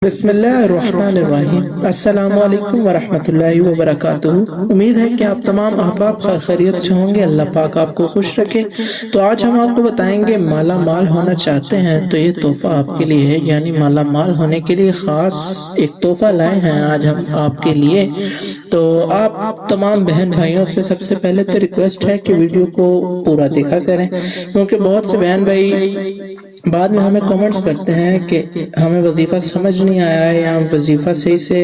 بسم اللہ الرحمن الرحیم۔ السلام علیکم ورحمۃ اللہ وبرکاتہ۔ امید ہے کہ آپ تمام احباب خیریت سے ہوں گے، اللہ پاک آپ کو خوش رکھے۔ تو آج ہم آپ کو بتائیں گے مالا مال ہونا چاہتے ہیں تو یہ تحفہ آپ کے لیے ہے، یعنی مالا مال ہونے کے لیے خاص ایک تحفہ لائے ہیں آج ہم آپ کے لیے۔ تو آپ تمام بہن بھائیوں سے سب سے پہلے تو ریکویسٹ ہے کہ ویڈیو کو پورا دیکھا کریں، کیونکہ بہت سے بہن بھائی بعد میں ہمیں کمنٹس کرتے ہیں کہ ہمیں وظیفہ سمجھ نہیں آیا ہے، یا وظیفہ صحیح سے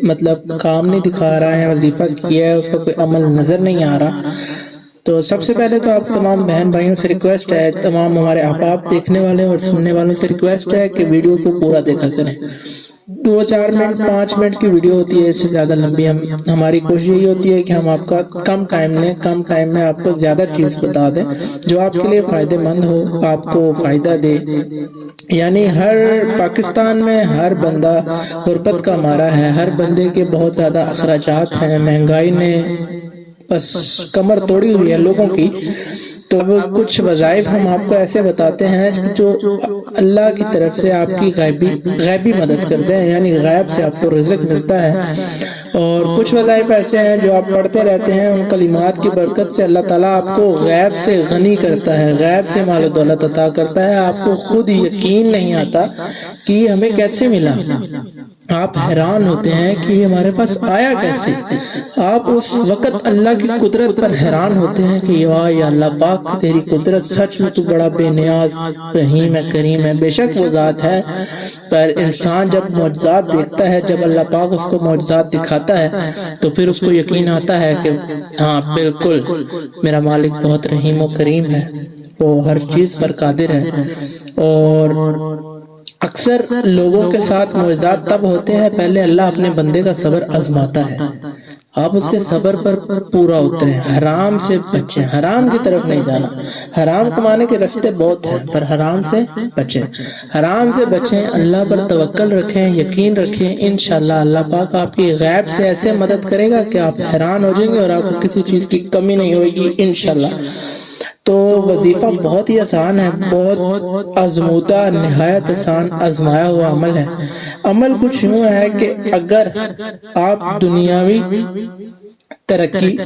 مطلب کام نہیں دکھا رہا ہے، وظیفہ کیا ہے اس کا کوئی عمل نظر نہیں آ رہا۔ تو سب سے پہلے تو آپ تمام بہن بھائیوں سے ریکویسٹ ہے، تمام ہمارے احباب دیکھنے والے اور سننے والوں سے ریکویسٹ ہے کہ ویڈیو کو پورا دیکھا کریں۔ 2-4 منٹ 5 منٹ کی ویڈیو ہوتی ہے، اس سے زیادہ لمبی ہماری کوشش یہی ہوتی ہے کہ ہم آپ کا کم ٹائم لیں، کم ٹائم میں آپ کو زیادہ چیز بتا دیں جو آپ کے لیے فائدہ مند ہو، آپ کو فائدہ دے۔ یعنی ہر پاکستان میں ہر بندہ غربت کا مارا ہے، ہر بندے کے بہت زیادہ اخراجات ہیں، مہنگائی نے بس کمر توڑی ہوئی ہے لوگوں کی۔ تو کچھ وظائف ہم آپ کو ایسے بتاتے ہیں جو اللہ کی طرف سے آپ کی غیبی مدد کرتے ہیں، یعنی غیب سے آپ کو رزق ملتا ہے۔ اور کچھ وظائف ایسے ہیں جو آپ پڑھتے رہتے ہیں، ان کلمات کی برکت سے اللہ تعالیٰ آپ کو غیب سے غنی کرتا ہے، غیب سے مال و دولت عطا کرتا ہے۔ آپ کو خود یقین نہیں آتا کہ یہ ہمیں کیسے ملا، آپ حیران ہوتے ہیں کہ یہ ہمارے پاس آیا کیسے۔ آپ اس وقت اللہ کی قدرت پر حیران ہوتے ہیں کہ یا اللہ پاک تیری قدرت، سچ میں تو بڑا بے نیاز رحیم ہے، کریم ہے۔ بے شک وہ ذات ہے، پر انسان جب معجزات دیکھتا ہے، جب اللہ پاک اس کو معجزات دکھاتا ہے تو پھر اس کو یقین آتا ہے کہ ہاں بالکل میرا مالک بہت رحیم و کریم ہے، وہ ہر چیز پر قادر ہے۔ اور اکثر لوگوں کے ساتھ معجزات تب ہوتے ہیں، پہلے اللہ اپنے بندے کا صبر آزماتا ہے، آپ اس کے صبر پر پورا اتریں، حرام سے بچیں، حرام کی طرف نہیں جانا۔ حرام کمانے کے راستے بہت ہیں پر حرام سے بچیں، حرام سے بچیں، اللہ پر توکل رکھیں، یقین رکھیں، انشاءاللہ اللہ پاک آپ کی غیب سے ایسے مدد کرے گا کہ آپ حیران ہو جائیں گے اور آپ کو کسی چیز کی کمی نہیں ہوئے گی انشاءاللہ۔ تو وظیفہ بہت ہی آسان ہے، بہت آزمودہ، نہایت آسان آزمایا ہوا عمل ہے۔ عمل کچھ یوں ہے کہ اگر آپ دنیاوی ترقی،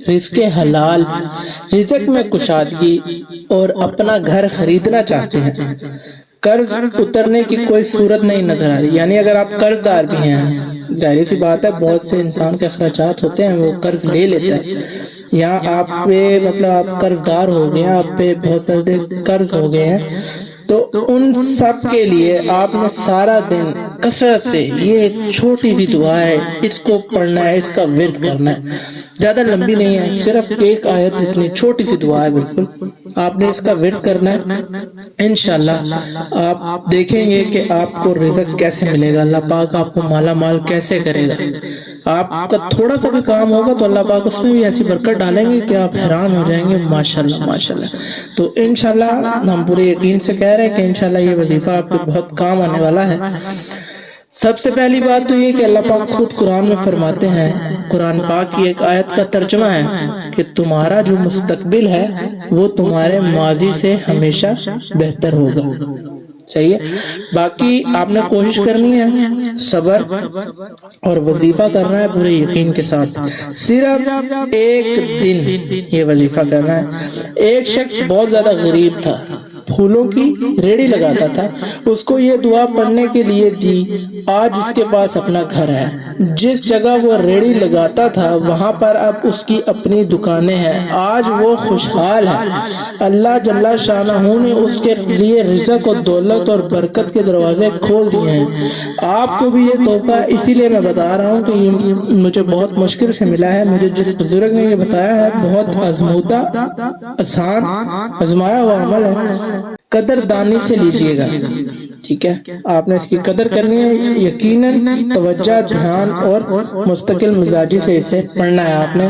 رزق حلال، رزق میں کشادگی اور اپنا گھر خریدنا چاہتے ہیں، قرض اترنے کی کوئی صورت نہیں نظر آ رہی، یعنی اگر آپ قرض دار بھی ہیں، ظاہر سی بات ہے بہت سے انسان کے اخراجات ہوتے ہیں، وہ قرض لے لیتا ہے، یا آپ پہ مطلب آپ قرض دار ہو گئے ہیں، آپ پہ بہت سارے قرض ہو گئے ہیں، تو ان سب کے لیے آپ نے سارا دن کثرت سے یہ ایک چھوٹی سی دعا ہے، اس کو پڑھنا ہے، اس کا ورد کرنا ہے، زیادہ لمبی نہیں ہے، صرف ایک آیت جتنی چھوٹی سی دعا ہے، بالکل آپ نے اس کا ورد کرنا ہے۔ انشاءاللہ آپ دیکھیں گے کہ آپ کو رزق کیسے ملے گا، اللہ پاک آپ کو مالا مال کیسے کرے گا۔ آپ کا تھوڑا سا بھی کام ہوگا تو اللہ پاک اس میں بھی ایسی برکت ڈالیں گے کہ آپ حیران ہو جائیں گے، ماشاءاللہ ماشاءاللہ۔ تو انشاءاللہ ہم پورے یقین سے کہہ رہے ہیں کہ انشاءاللہ یہ وظیفہ آپ کو بہت کام آنے والا ہے۔ سب سے پہلی بات تو یہ کہ اللہ پاک خود قرآن میں فرماتے ہیں، قرآن پاک کی ایک آیت کا ترجمہ ہے کہ تمہارا جو مستقبل ہے وہ تمہارے ماضی سے ہمیشہ بہتر ہوگا۔ صحیح ہے، باقی آپ نے کوشش کرنی ہے، صبر اور وظیفہ کرنا ہے پورے یقین کے ساتھ۔ صرف ایک دن یہ وظیفہ کرنا ہے۔ ایک شخص بہت زیادہ غریب تھا، پھولوں کی ریڑھی لگاتا تھا، اس کو یہ دعا پڑھنے کے لیے دی، آج اس کے پاس اپنا گھر ہے، جس جگہ وہ ریڑھی لگاتا تھا وہاں پر اب اس کی اپنی دکانیں ہیں، آج وہ خوشحال ہے، اللہ جل شانہ نے اس کے لیے رزق اور دولت اور برکت کے دروازے کھول دیے ہیں۔ آپ کو بھی یہ تحفہ اسی لیے میں بتا رہا ہوں کہ یہ مجھے بہت مشکل سے ملا ہے، مجھے جس بزرگ نے یہ بتایا ہے، بہت آزمودہ، آسان آزمایا ہوا عمل ہے، قدر دانی سے لیجئے گا، ٹھیک ہے، آپ نے اس کی قدر کرنی ہے، یقیناً توجہ، دھیان اور مستقل مزاجی سے اسے پڑھنا ہے آپ نے۔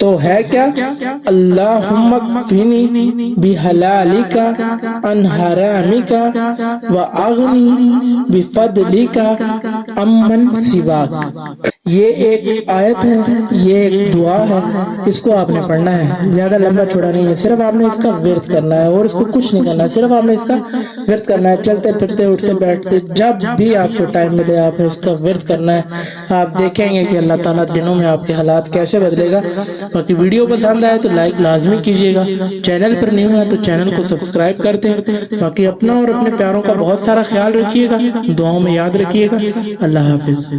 تو ہے کیا، اللہم اکفینی بحلالک عن حرامک واغنی بفضلک عمن سواک۔ یہ ایک آیت ہے، یہ ایک دعا ہے، اس کو آپ نے پڑھنا ہے، زیادہ لمبا چھوڑا نہیں ہے، صرف آپ نے اس کا ورد کرنا ہے اور اس کو کچھ نہیں کرنا ہے، صرف آپ نے اس کا ورد کرنا ہے، چلتے پھرتے اٹھتے بیٹھتے جب بھی آپ کو ٹائم ملے آپ نے اس کا ورد کرنا ہے۔ آپ دیکھیں گے کہ اللہ تعالیٰ دنوں میں آپ کے حالات کیسے بدلے گا۔ باقی ویڈیو پسند آئے تو لائک لازمی کیجیے گا، چینل پر نیو ہے تو چینل کو سبسکرائب کر دیں۔ باقی اپنا اور اپنے پیاروں کا بہت سارا خیال رکھیے گا، دعاؤں میں یاد رکھیے گا۔ اللہ حافظ۔